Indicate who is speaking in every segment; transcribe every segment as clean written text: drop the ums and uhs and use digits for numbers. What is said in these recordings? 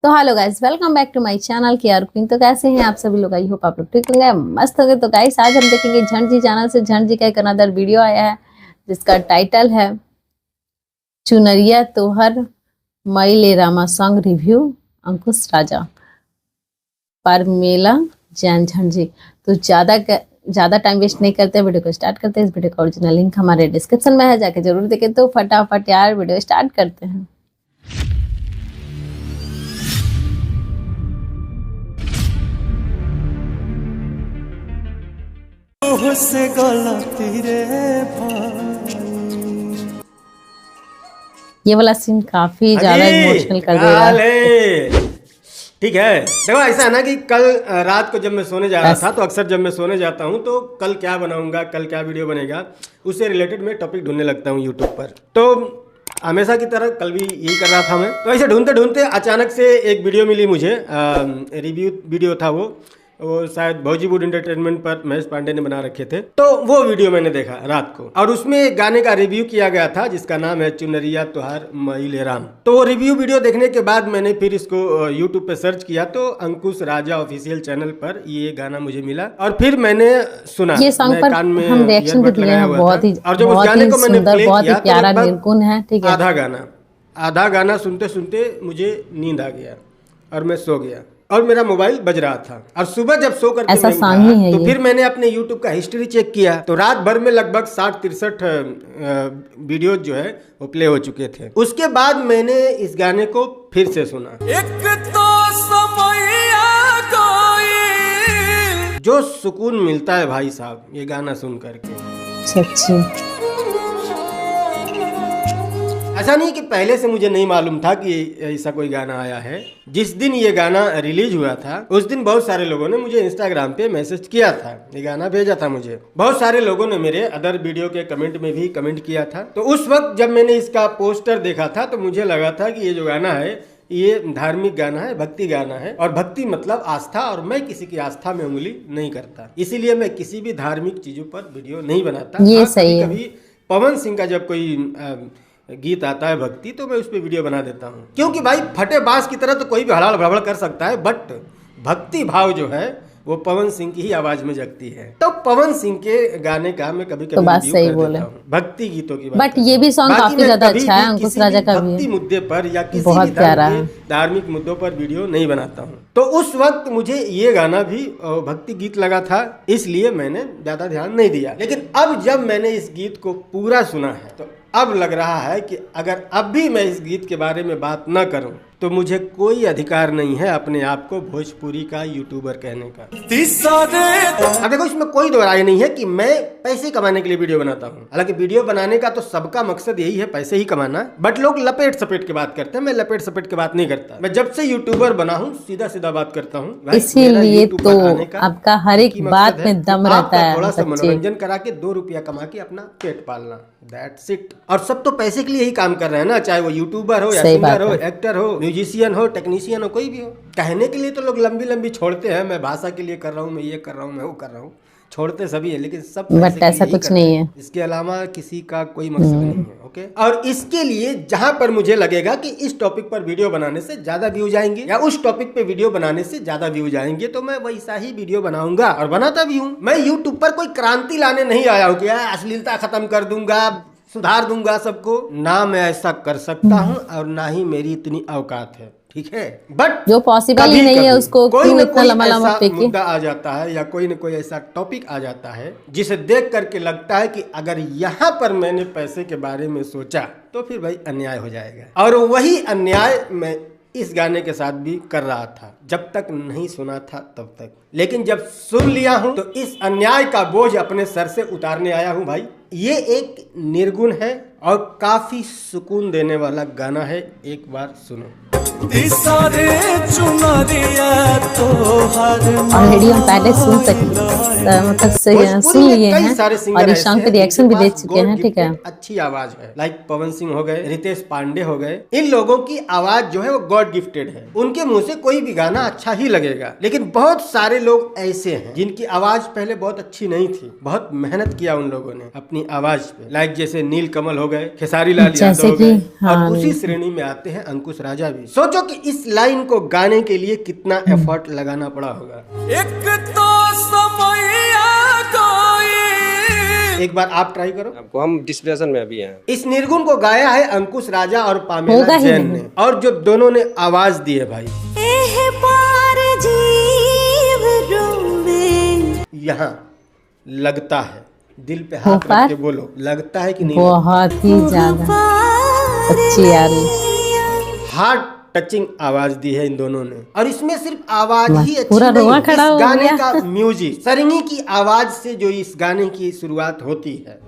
Speaker 1: तो hello guys, welcome back to my channel Care Queen. तो कैसे हैं आप सभी लोग? आई होप आप लोग ठीक होंगे, मस्त होंगे। तो गाइस आज हम देखेंगे झंड जी चैनल से झंड जी का एक अनदर वीडियो आया है जिसका टाइटल है चुनरिया तोहर मई ले रामा सॉन्ग रिव्यू अंकुश राजा पर मेला जैन झंड जी। तो ज्यादा टाइम वेस्ट नहीं करते, वीडियो को स्टार्ट करते हैं। इस वीडियो का ओरिजिनल लिंक हमारे डिस्क्रिप्शन में है, जाके जरूर देखें। तो फटाफट यार वीडियो स्टार्ट करते हैं।
Speaker 2: से गलती रे भाई।
Speaker 1: ये वाला सीन काफी ज्यादा इमोशनल कर दे रहा है।
Speaker 3: ठीक है, देखो ऐसा है ना कि कल रात को जब मैं सोने जा रहा था, तो अक्सर जब मैं सोने जाता हूँ तो कल क्या बनाऊंगा, कल क्या वीडियो बनेगा, उससे रिलेटेड मैं टॉपिक ढूंढने लगता हूँ यूट्यूब पर। तो हमेशा की तरह कल भी यही कर रहा था मैं। तो ऐसे ढूंढते ढूंढते अचानक से एक वीडियो मिली मुझे, रिव्यू वीडियो था वो शायद भौजीवुड एंटरटेनमेंट पर महेश पांडे ने बना रखे थे। तो वो वीडियो मैंने देखा रात को, और उसमें एक गाने का रिव्यू किया गया था जिसका नाम है चुनरिया तोहार मई ले राम। तो वो रिव्यू वीडियो देखने के बाद मैंने फिर इसको यूट्यूब पे सर्च किया, तो अंकुश राजा ऑफिशियल चैनल पर ये गाना मुझे मिला और फिर मैंने सुना।
Speaker 1: ये सॉन्ग पर हम रिएक्शन भी दिए हैं, बहुत ही
Speaker 3: और जब उस गाने को मैंने प्ले किया
Speaker 1: प्यारा निर्गुण है। ठीक है,
Speaker 3: आधा गाना सुनते सुनते मुझे नींद आ गया और मैं सो गया और मेरा मोबाइल बज रहा था। और सुबह जब सो करके
Speaker 1: ऐसा
Speaker 3: मैं उठा, तो फिर मैंने अपने YouTube का हिस्ट्री चेक किया, तो रात भर में लगभग 60-63 वीडियो जो है वो प्ले हो चुके थे। उसके बाद मैंने इस गाने को फिर से सुना।
Speaker 2: एक तो समैया कोई
Speaker 3: जो सुकून मिलता है भाई साहब ये गाना सुन करके,
Speaker 1: सच्ची।
Speaker 3: ऐसा नहीं कि पहले से मुझे नहीं मालूम था कि ऐसा कोई गाना आया है। जिस दिन ये गाना रिलीज हुआ था उस दिन बहुत सारे लोगों ने मुझे इंस्टाग्राम पे मैसेज किया था, ये गाना भेजा था मुझे। बहुत सारे लोगों ने मेरे अदर वीडियो के कमेंट में भी कमेंट किया था। तो उस वक्त जब मैंने इसका पोस्टर देखा था तो मुझे लगा था कि ये जो गाना है ये धार्मिक गाना है, भक्ति गाना है। और भक्ति मतलब आस्था, और मैं किसी की आस्था में उंगली नहीं करता, इसीलिए मैं किसी भी धार्मिक चीजों पर वीडियो नहीं बनाता।
Speaker 1: ये सही है।
Speaker 3: कभी पवन सिंह का जब कोई गीत आता है भक्ति, तो मैं उस पर वीडियो बना देता हूँ, क्योंकि भाई फटे बांस की तरह तो कोई भी हड़ाल भड़बड़ कर सकता है, बट भक्ति भाव जो है वो पवन सिंह की ही आवाज में जगती है। तो पवन सिंह के गाने का मैं कभी कभी
Speaker 1: बात सही बोले,
Speaker 3: भक्ति गीतों की बात।
Speaker 1: बट ये भी सॉन्ग काफी ज्यादा अच्छा है अंकुश राजा का भी।
Speaker 3: भक्ति मुद्दे पर या किसी
Speaker 1: बहुत प्यारा
Speaker 3: धार्मिक मुद्दों पर वीडियो नहीं बनाता हूँ। तो उस वक्त मुझे ये गाना भी भक्ति गीत लगा था, इसलिए मैंने ज्यादा ध्यान नहीं दिया। लेकिन अब जब मैंने इस गीत को पूरा सुना है तो अब लग रहा है कि अगर अब भी मैं इस गीत के बारे में बात न करूं तो मुझे कोई अधिकार नहीं है अपने आप को भोजपुरी का यूट्यूबर कहने का। अब देखो, इसमें कोई दो राय नहीं है कि मैं पैसे कमाने के लिए वीडियो बनाता हूं। हालांकि वीडियो बनाने का तो सबका मकसद यही है, पैसे ही कमाना। बट लोग लपेट सपेट के बात करते हैं, मैं लपेट सपेट के बात नहीं करता। मैं जब से यूट्यूबर बना हूँ सीधा सीधा बात करता हूँ।
Speaker 1: इसीलिए तो आपका हर एक बात में दम रहता है।
Speaker 3: थोड़ा सा मनोरंजन करा के 2 रुपया कमा के अपना पेट पालना, दैट्स इट। और सब तो पैसे के लिए ही काम कर रहे हैं ना, चाहे वो यूट्यूबर हो या सिंगर हो, एक्टर हो, म्यूजिशियन हो, टेक्नीशियन हो, कोई भी हो। कहने के लिए तो लोग लंबी लंबी छोड़ते हैं, मैं भाषा के लिए कर रहा हूँ, मैं ये कर रहा हूँ, मैं वो कर रहा हूँ, छोड़ते सभी है, लेकिन सब
Speaker 1: बट ऐसा कुछ नहीं है।
Speaker 3: इसके अलावा किसी का कोई मकसद नहीं है। ओके, और इसके लिए जहां पर मुझे लगेगा कि इस टॉपिक पर वीडियो बनाने से ज्यादा व्यूज आएंगे या उस टॉपिक पे वीडियो बनाने से ज्यादा व्यूज आएंगे, तो मैं वैसा ही वीडियो बनाऊंगा और बनाता भी हूँ। मैं यूट्यूब पर कोई क्रांति लाने नहीं आया हूँ कि अश्लीलता खत्म कर दूंगा, सुधार दूंगा सबको। ना मैं ऐसा कर सकता हूँ और ना ही मेरी इतनी औकात है, ठीक है। बट
Speaker 1: जो पॉसिबल ही नहीं है उसको
Speaker 3: कोई न
Speaker 1: इतना लंबा लंबा फेंके।
Speaker 3: मुद्दा आ जाता है या कोई न कोई ऐसा टॉपिक आ जाता है जिसे देख करके लगता है कि अगर यहाँ पर मैंने पैसे के बारे में सोचा तो फिर भाई अन्याय हो जाएगा। और वही अन्याय मैं इस गाने के साथ भी कर रहा था, जब तक नहीं सुना था तब तक। लेकिन जब सुन लिया हूं तो इस अन्याय का बोझ अपने सर से उतारने आया हूं भाई। ये एक निर्गुण है और काफी सुकून देने वाला गाना है, एक बार सुनो।
Speaker 1: ऑलरेडी हम पहले सुन सकते। मतलब
Speaker 3: भोजपुरी
Speaker 1: सुन
Speaker 3: में
Speaker 1: लिए
Speaker 3: कई
Speaker 1: हैं
Speaker 3: सारे सिंगर
Speaker 1: और इस
Speaker 3: ऐसे
Speaker 1: सॉन्ग पे
Speaker 3: हैं
Speaker 1: रिएक्शन भी
Speaker 3: जिनके
Speaker 1: दे
Speaker 3: पास
Speaker 1: चुके हैं,
Speaker 3: God
Speaker 1: ठीक है।
Speaker 3: gifted अच्छी आवाज है, लाइक पवन सिंह हो गए, रितेश पांडे हो गए। इन लोगों की आवाज जो है वो गॉड गिफ्टेड है, उनके मुंह से कोई भी गाना अच्छा ही लगेगा। लेकिन बहुत सारे लोग ऐसे हैं जिनकी आवाज पहले बहुत अच्छी नहीं थी, बहुत मेहनत किया उन लोगों ने अपनी आवाज पे, लाइक जैसे नील कमल हो गए, खेसारी लाल यादव
Speaker 1: जैसे
Speaker 3: हो
Speaker 1: कि
Speaker 3: गए, और
Speaker 1: हाँ,
Speaker 3: उसी श्रेणी में आते हैं अंकुश राजा भी। सोचो कि इस लाइन को गाने के लिए कितना एफर्ट लगाना पड़ा होगा।
Speaker 2: एक तो समैया कोई
Speaker 3: एक बार आप ट्राई करो।
Speaker 4: आपको हम डिस्प्रेशन में अभी हैं।
Speaker 3: इस निर्गुण को गाया है अंकुश राजा और
Speaker 1: होगा
Speaker 3: पामेला
Speaker 1: ही
Speaker 3: जैन
Speaker 1: नहीं।
Speaker 3: ने, और जो दोनों ने आवाज दी है भाई, यहाँ लगता है, दिल पे हाथ
Speaker 1: होगा?
Speaker 3: रख के बोलो, लगता है कि नहीं लगता?
Speaker 1: बहुत ही ज्यादा अच्छी यार,
Speaker 3: हार्ट टचिंग आवाज दी है इन दोनों ने, और इसमें सिर्फ आवाज ही अच्छी
Speaker 1: पूरा
Speaker 3: नहीं,
Speaker 1: रोआ खड़ा
Speaker 3: इस
Speaker 1: हो
Speaker 3: गाने
Speaker 1: गया।
Speaker 3: का म्यूजिक, सरंगी की आवाज से जो इस गाने की शुरुआत होती है,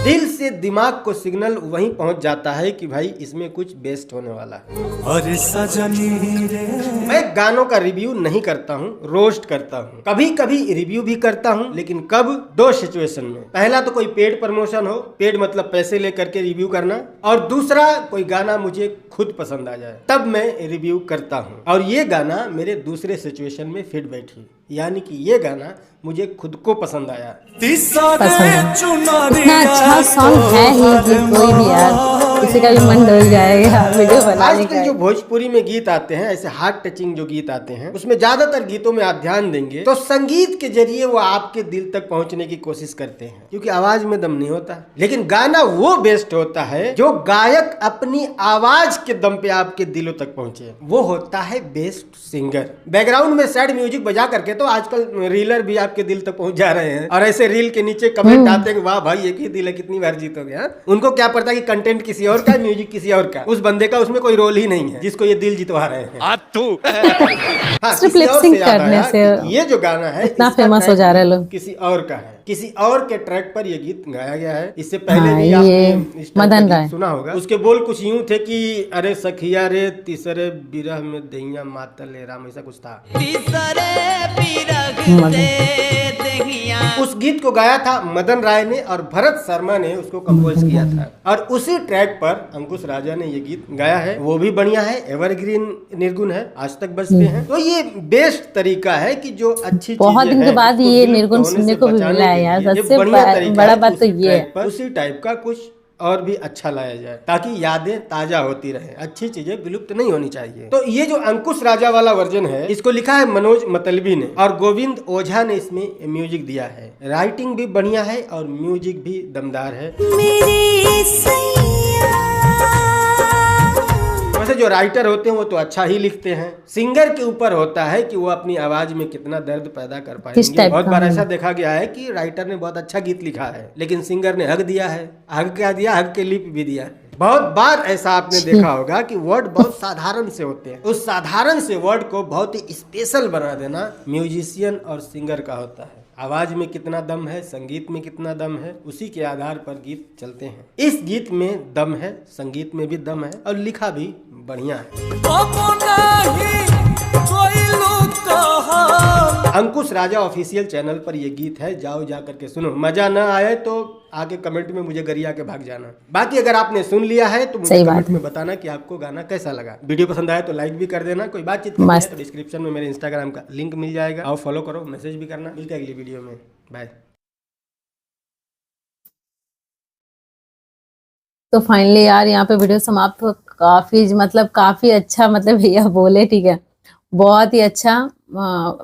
Speaker 3: दिल से दिमाग को सिग्नल वहीं पहुंच जाता है कि भाई इसमें कुछ बेस्ट होने वाला है।
Speaker 2: और सजनी रे
Speaker 3: मैं गानों का रिव्यू नहीं करता हूँ, रोस्ट करता हूँ, कभी कभी रिव्यू भी करता हूँ, लेकिन कब? दो सिचुएशन में। पहला तो कोई पेड प्रमोशन हो, पेड मतलब पैसे लेकर के रिव्यू करना, और दूसरा कोई गाना मुझे खुद पसंद आ जाए, तब मैं रिव्यू करता हूँ। और ये गाना मेरे दूसरे सिचुएशन में फिट बैठी, यानी कि ये गाना मुझे खुद को पसंद आया।
Speaker 1: पसंद है। इतना अच्छा सॉन्ग है ही कि कोई भी यार किसी का भी मन डोल जाएगा वीडियो बनाने
Speaker 3: आजकल
Speaker 1: का।
Speaker 3: जो भोजपुरी में गीत आते हैं, ऐसे हार्ट टचिंग जो गीत आते हैं, उसमें ज्यादातर गीतों में आप ध्यान देंगे तो संगीत के जरिए वो आपके दिल तक पहुंचने की कोशिश करते हैं, क्योंकि आवाज में दम नहीं होता। लेकिन गाना वो बेस्ट होता है जो गायक अपनी आवाज के दम पे आपके दिलों तक पहुंचे, वो होता है बेस्ट सिंगर। बैकग्राउंड में सैड म्यूजिक बजा करके तो आजकल रीलर भी आपके दिल तक पहुंच जा रहे हैं, और ऐसे रील के नीचे कमेंट आते हैं, वाह भाई एक ही दिल है, कितनी बार जीतोगे। हाँ? उनको क्या पता कि कंटेंट किसी और का, म्यूजिक किसी और का, उस बंदे का उसमें कोई रोल ही नहीं है जिसको ये दिल जितवा रहे हैं। हाँ,
Speaker 1: सिर्फ
Speaker 3: किसी और
Speaker 1: lip sync
Speaker 3: से याद
Speaker 1: करने
Speaker 3: आया
Speaker 1: से
Speaker 3: कि ये जो गाना है
Speaker 1: इतना
Speaker 3: इसका
Speaker 1: फेमस हो
Speaker 3: ट्रैक
Speaker 1: जा रहे हैं लोग।
Speaker 3: किसी और का है, किसी और के ट्रैक पर ये गीत गाया गया है। इससे पहले
Speaker 1: हाँ,
Speaker 3: भी
Speaker 1: ये
Speaker 3: आपने इस टाइप का
Speaker 1: मदन
Speaker 3: गीत
Speaker 1: राय
Speaker 3: सुना होगा। उसके बोल कुछ यूं थे कि अरे सखिया रे तीसरे बिरह में दहिया मातल ले राम, ऐसा कुछ था। उस गीत को गाया था मदन राय ने, और भरत शर्मा ने उसको कंपोज किया था, और उसी ट्रैक पर अंकुश राजा ने ये गीत गाया है। वो भी बढ़िया है, एवरग्रीन निर्गुण है, आज तक बजते हैं। तो ये बेस्ट तरीका है कि जो अच्छी
Speaker 1: बहुत
Speaker 3: चीजें
Speaker 1: दिन के
Speaker 3: हैं,
Speaker 1: बाद
Speaker 3: उसको
Speaker 1: ये
Speaker 3: विलुप्त
Speaker 1: निर्गुण
Speaker 3: होने
Speaker 1: सुनने
Speaker 3: से
Speaker 1: को भी
Speaker 3: बचाने
Speaker 1: मिला है
Speaker 3: के
Speaker 1: यार।
Speaker 3: लिए ये
Speaker 1: सबसे
Speaker 3: बढ़िया तरीका
Speaker 1: बड़ा
Speaker 3: है
Speaker 1: बात
Speaker 3: कि
Speaker 1: तो
Speaker 3: उसी
Speaker 1: ये है।
Speaker 3: ट्रैक पर उसी टाइप का कुछ और भी अच्छा लाया जाए, ताकि यादें ताजा होती रहे, अच्छी चीजें विलुप्त नहीं होनी चाहिए। तो ये जो अंकुश राजा वाला वर्जन है, इसको लिखा है मनोज मतलबी ने, और गोविंद ओझा ने इसमें म्यूजिक दिया है। राइटिंग भी बढ़िया है और म्यूजिक भी दमदार है। वैसे जो राइटर होते हैं वो तो अच्छा ही लिखते हैं, सिंगर के ऊपर होता है कि वो अपनी आवाज में कितना दर्द पैदा कर
Speaker 1: किस
Speaker 3: पाएंगे।
Speaker 1: टाइप
Speaker 3: बहुत
Speaker 1: का
Speaker 3: बार
Speaker 1: है?
Speaker 3: ऐसा देखा गया है कि राइटर ने बहुत अच्छा गीत लिखा है, लेकिन सिंगर ने हक दिया है। हक क्या दिया? हक के लिप भी दिया है। बहुत बार ऐसा आपने देखा होगा कि वर्ड बहुत साधारण से होते हैं, उस साधारण से वर्ड को बहुत ही स्पेशल बना देना म्यूजिशियन और सिंगर का होता है। आवाज में कितना दम है, संगीत में कितना दम है, उसी के आधार पर गीत चलते हैं। इस गीत में दम है, संगीत में भी दम है, और लिखा भी बढ़िया है। अंकुश राजा ऑफिशियल चैनल पर ये गीत है, जाओ जा करके सुनो। मजा ना आए तो आगे कमेंट में मुझे गरिया के भाग जाना। बाकी अगर आपने सुन लिया है तो मुझे कमेंट में बताना कि आपको गाना कैसा लगा। वीडियो पसंद आया तो लाइक भी कर देना। कोई बातचीत करनी है तो डिस्क्रिप्शन में मेरे इंस्टाग्राम का लिंक मिल जाएगा, और फॉलो करो, मैसेज भी करना। मिलते हैं अगली वीडियो में, बाय।
Speaker 1: तो फाइनली यार यहाँ पे वीडियो समाप्त हो। काफी अच्छा भैया बोले, ठीक है, बहुत ही अच्छा।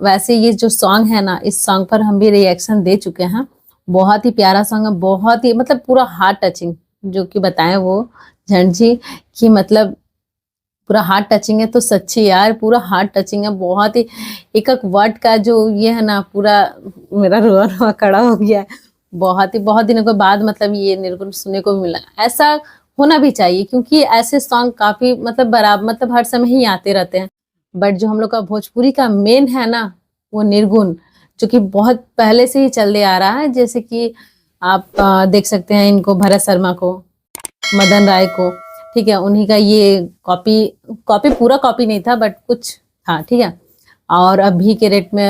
Speaker 1: वैसे ये जो सॉन्ग है ना, इस सॉन्ग पर हम भी रिएक्शन दे चुके हैं। बहुत ही प्यारा सॉन्ग है, बहुत ही पूरा हार्ट टचिंग, जो कि बताएं वो झंड जी कि पूरा हार्ट टचिंग है। तो सच्ची यार पूरा हार्ट टचिंग है, बहुत ही एक वर्ड का जो ये है ना, पूरा मेरा रोना खड़ा हो गया है। बहुत दिनों के बाद ये निर्गुण सुनने को भी मिला। ऐसा होना भी चाहिए, क्योंकि ऐसे सॉन्ग काफी बराबर हर समय ही आते रहते हैं। बट जो हम लोग का भोजपुरी का मेन है ना, वो निर्गुण, जो कि बहुत पहले से ही चलते आ रहा है। जैसे कि आप देख सकते हैं इनको, भरत शर्मा को, मदन राय को, ठीक है, उन्हीं का ये कॉपी पूरा कॉपी नहीं था बट कुछ था, ठीक है। और अभी के रेट में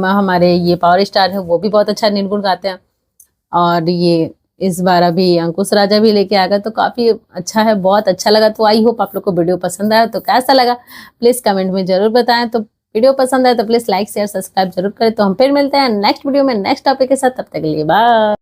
Speaker 1: हमारे ये पावर स्टार है वो भी बहुत अच्छा निर्गुण गाते हैं। और ये इस बार अभी अंकुश राजा भी लेके आ गए, तो काफ़ी अच्छा है, बहुत अच्छा लगा। तो आई होप आप लोग को वीडियो पसंद आया। तो कैसा लगा प्लीज़ कमेंट में ज़रूर बताएं। तो वीडियो पसंद आए तो प्लीज़ लाइक शेयर सब्सक्राइब जरूर करें। तो हम फिर मिलते हैं नेक्स्ट वीडियो में नेक्स्ट टॉपिक के साथ, तब तक के लिए बाय।